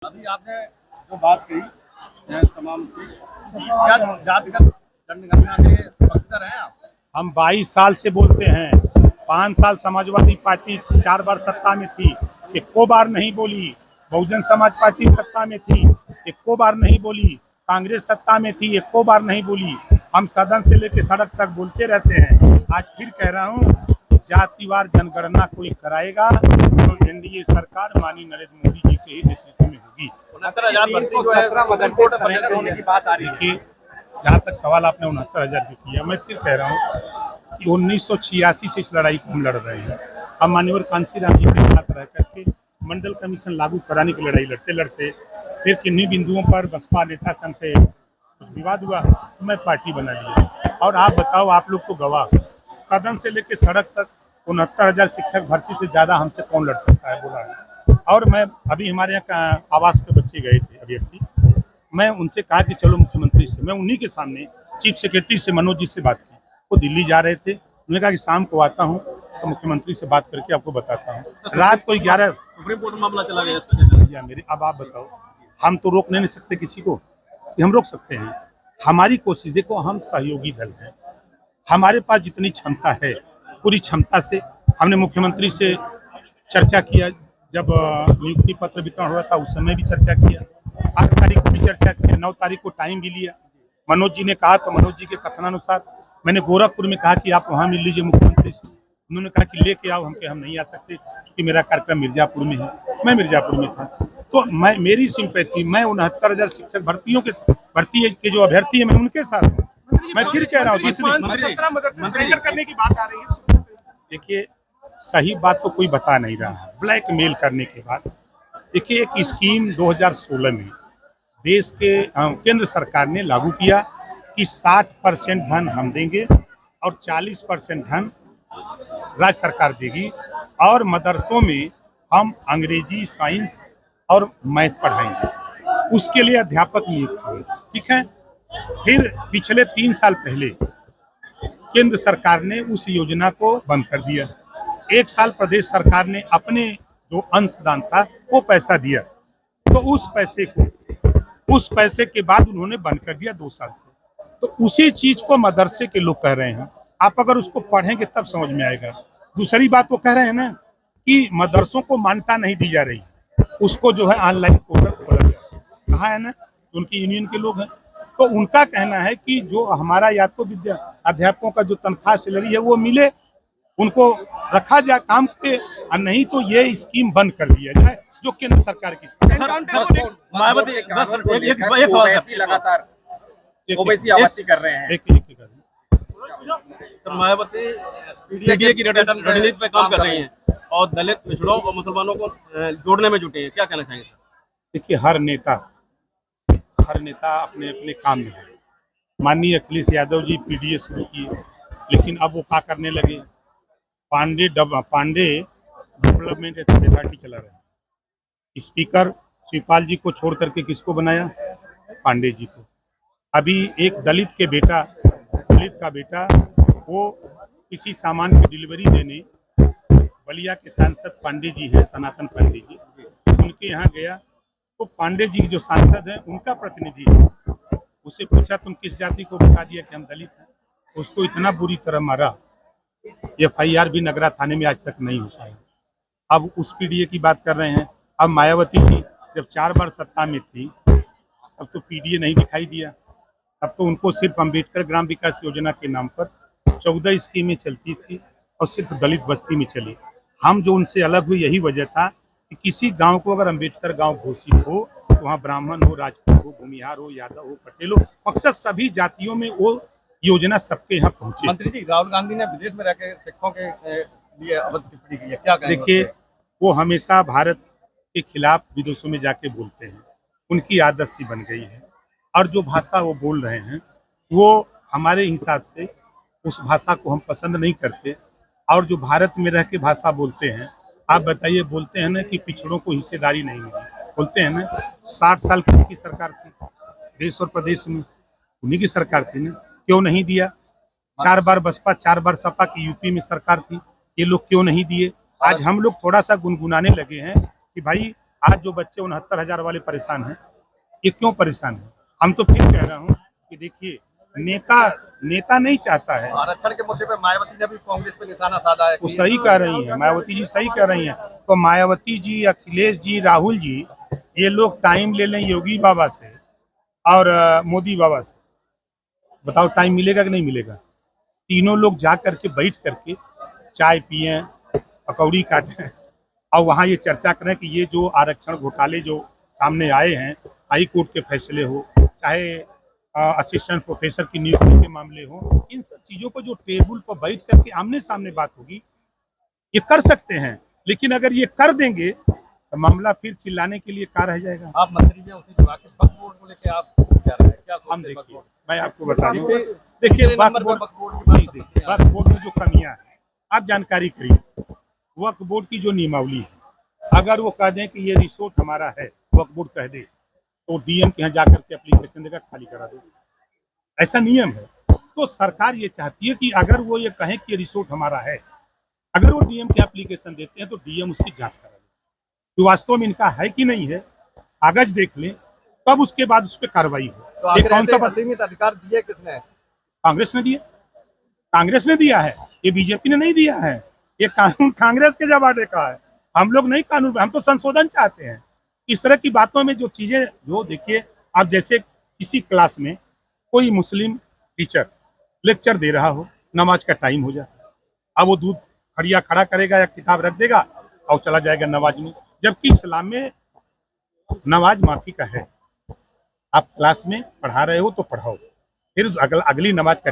अभी आपने जो बात कही तमाम की, क्या जातिगत जनगणना के पक्षधर हैं आप? हम 22 साल से बोलते हैं। 5 साल समाजवादी पार्टी 4 बार सत्ता में थी, एको बार नहीं बोली। बहुजन समाज पार्टी सत्ता में थी, एको बार नहीं बोली। कांग्रेस सत्ता में थी, एको बार नहीं बोली। हम सदन से लेकर सड़क तक बोलते रहते हैं। आज फिर कह रहा हूँ, जातिवार जनगणना कोई कराएगा तो एनडीए सरकार माननीय नरेंद्र मोदी जी के ही नेतृत्व में होगी। 69,000 होने की बात आ रही है। देखिए, जहाँ तक सवाल आपने 69,000 की किया, मैं फिर कह रहा हूँ कि 1986 से इस लड़ाई को हम लड़ रहे हैं। हम माननीय कांशीराम जी के साथ रह करके मंडल कमीशन लागू कराने की लड़ाई लड़ते लड़ते फिर किन्हीं बिंदुओं पर बसपा नेता संघ से कुछ विवाद हुआ तो मैं पार्टी बना लिया। और आप बताओ, आप लोग तो गवाह, सदन से लेकर सड़क तक 69,000 शिक्षक भर्ती से ज्यादा हमसे कौन लड़ सकता है, बोला। और मैं अभी हमारे यहाँ आवास पे बच्चे गए थे अभ्यर्थी, मैं उनसे कहा कि चलो मुख्यमंत्री से, मैं उन्हीं के सामने चीफ सेक्रेटरी से मनोज जी से बात की। वो दिल्ली जा रहे थे, उन्होंने कहा कि शाम को आता हूँ तो मुख्यमंत्री से बात करके आपको बताता हूँ। रात को 11 सुप्रीम कोर्ट में मामला चला गया या मेरे, अब आप बताओ, हम तो रोक नहीं सकते किसी को, कि हम रोक सकते हैं? हमारी कोशिश देखो, हम सहयोगी दल हैं, हमारे पास जितनी क्षमता है पूरी क्षमता से हमने मुख्यमंत्री से चर्चा किया। जब नियुक्ति पत्र वितरण हो रहा था उस समय भी चर्चा किया, 8 तारीख को भी चर्चा किया, 9 तारीख को टाइम भी लिया। मनोज जी ने कहा तो मनोज जी के कथनानुसार मैंने गोरखपुर में कहा कि आप वहाँ मिल लीजिए मुख्यमंत्री से। उन्होंने कहा कि लेके आओ, हम नहीं आ सकते क्योंकि मेरा कार्यक्रम मिर्जापुर में है। मैं मिर्जापुर में था, तो मैं, मेरी सिंपैथी, मैं 69,000 शिक्षक भर्ती के जो अभ्यर्थी है मैं उनके साथ हूँ। मैं फिर कह रहा हूँ, करने की बात आ रही है। देखिए, सही बात तो कोई बता नहीं रहा है। ब्लैकमेल करने के बाद, देखिए, एक स्कीम 2016 में देश के केंद्र सरकार ने लागू किया कि 60% धन हम देंगे और 40% धन राज्य सरकार देगी, और मदरसों में हम अंग्रेजी, साइंस और मैथ पढ़ाएंगे। उसके लिए अध्यापक नियुक्त हुए, ठीक है। फिर पिछले 3 साल पहले केंद्र सरकार ने उस योजना को बंद कर दिया। 1 साल प्रदेश सरकार ने अपने जो अंशदान था वो पैसा दिया, तो उस पैसे के बाद उन्होंने बंद कर दिया 2 साल से। तो उसी चीज को मदरसे के लोग कह रहे हैं। आप अगर उसको पढ़ेंगे तब समझ में आएगा। दूसरी बात वो कह रहे हैं ना कि मदरसों को मान्यता नहीं दी जा रही, उसको जो है ऑनलाइन पोर्टल खोला गया, कहा है ना, उनकी यूनियन के लोग हैं। तो उनका कहना है कि जो हमारा या तो अध्यापकों का जो तनख्वाह सैलरी है वो मिले, उनको रखा जाए काम पे, और नहीं तो ये स्कीम बंद कर दिया जाए जो केंद्र सरकार की मायावती लगातार ओवैसी आवासी कर रहे हैं। मायावती पीडीए की रणनीति पे काम कर रही हैं और दलित, पिछड़ों और मुसलमानों को जोड़ने में जुटे हैं, क्या कहना चाहेंगे? देखिए, हर नेता अपने अपने काम में है। माननीय अखिलेश यादव जी पीडीए शुरू किए, लेकिन अब वो क्या करने लगे, पांडे डेवलपमेंट अथॉरिटी चला रहे हैं। स्पीकर शिवपाल जी को छोड़ करके किसको बनाया? पांडे जी को। अभी एक दलित का बेटा वो किसी सामान की डिलीवरी देने बलिया के सांसद पांडे जी है, सनातन पांडे जी, उनके यहाँ गया तो पांडे जी जो सांसद हैं उनका प्रतिनिधि है, उससे पूछा तुम किस जाति को, बता दिया कि हम दलित हैं। उसको इतना बुरी तरह मारा, FIR भी नगरा थाने में आज तक नहीं हो पाया। अब उस पीडीए की बात कर रहे हैं। अब मायावती जी जब 4 बार सत्ता में थी तब तो पीडीए नहीं दिखाई दिया, तब तो उनको सिर्फ अम्बेडकर ग्राम विकास योजना के नाम पर 14 स्कीमें चलती थी और सिर्फ दलित बस्ती में चली। हम जो उनसे अलग हुए यही वजह था कि किसी गांव को अगर अम्बेडकर गांव घोषित हो तो वहाँ ब्राह्मण हो, राजपूत हो, भूमिहार हो, यादव हो, पटेल हो, मकसद सभी जातियों में वो योजना सबके यहाँ पहुंचे। मंत्री जी, राहुल गांधी ने विदेश में रहकर सिखों के लिए अवध टिप्पणी की है, क्या कहेंगे? देखिए, वो हमेशा भारत के खिलाफ विदेशों में जाके बोलते हैं, उनकी आदत सी बन गई है। और जो भाषा वो बोल रहे हैं वो हमारे हिसाब से उस भाषा को हम पसंद नहीं करते। और जो भारत में रह के भाषा बोलते हैं, आप बताइए, बोलते हैं ना कि पिछड़ों को हिस्सेदारी नहीं मिली, बोलते हैं ना। 60 साल किसकी सरकार थी देश और प्रदेश में? उन्हीं की सरकार थी ना, क्यों नहीं दिया? 4 बार बसपा, 4 बार सपा की यूपी में सरकार थी, ये लोग क्यों नहीं दिए? आज हम लोग थोड़ा सा गुनगुनाने लगे हैं कि भाई आज जो बच्चे 69,000 वाले परेशान हैं, ये क्यों परेशान है? हम तो फिर कह रहा हूँ कि देखिए, नेता नहीं चाहता है। आरक्षण के मुद्दे पे मायावती ने भी कांग्रेस पे निशाना साधा है। वो सही कह रही है, मायावती जी सही कह रही हैं। तो मायावती जी, अखिलेश जी, राहुल जी, ये लोग टाइम ले लें योगी बाबा से और मोदी बाबा से, बताओ टाइम मिलेगा कि नहीं मिलेगा? तीनों लोग जा करके बैठ करके चाय पिए, पकौड़ी काटें और वहाँ ये चर्चा करें कि ये जो आरक्षण घोटाले जो सामने आए हैं, हाई कोर्ट के फैसले हो, चाहे असिस्टेंट प्रोफेसर की नियुक्ति के मामले हो, इन सब चीजों पर जो टेबल पर बैठ करके आमने सामने बात होगी, ये कर सकते हैं। लेकिन अगर ये कर देंगे तो मामला फिर चिल्लाने के लिए क्या रह जाएगा? आप मंत्री में उसी विभाग के वक्फ बोर्ड को लेके आप क्या रहे हैं? क्या हम सोचते हैं वक्फ देखिए, बोर्ड? मैं आपको बता दूं, तीसरे देखिए नंबर वक्फ पे बोर्ड वक्फ बोर्ड की बात सबसे वक्फ बोर्ड में जो कमियां हैं, आप जानकारी करिए। वक्फ बोर्ड की जो नियमावली है, अगर वो कह दें कि ये रिसोर्ट हमारा है, वक्फ बोर्ड कह दे, तो डीएम के यहाँ जाकर के एप्लीकेशन देकर खाली करा दो, ऐसा नियम है। तो सरकार ये चाहती है कि अगर वो ये कहें कि ये रिसोर्ट हमारा है, अगर वो डीएम के एप्लीकेशन देते हैं तो डीएम उसकी जांच करा दे कि वास्तव में इनका है कि नहीं है, कागज देख लें, तब उसके बाद उस पर कार्रवाई हो। तो ये आखिर कौन सा असीमित अधिकार दिए किसने? कांग्रेस ने दिया? कांग्रेस ने दिया है, ये बीजेपी ने नहीं दिया है। ये कानून कांग्रेस के जमाने का है। हम लोग नहीं कानून, हम तो संशोधन चाहते हैं। इस तरह की बातों में जो चीजें, जो देखिए, आप जैसे किसी क्लास में कोई मुस्लिम टीचर लेक्चर दे रहा हो, नमाज का टाइम हो जाए, अब वो दूध खड़िया खड़ा करेगा या किताब रख देगा और चला जाएगा नमाज में, जबकि इस्लाम में नमाज माफी का है। आप क्लास में पढ़ा रहे हो तो पढ़ाओ, फिर अगली नमाज का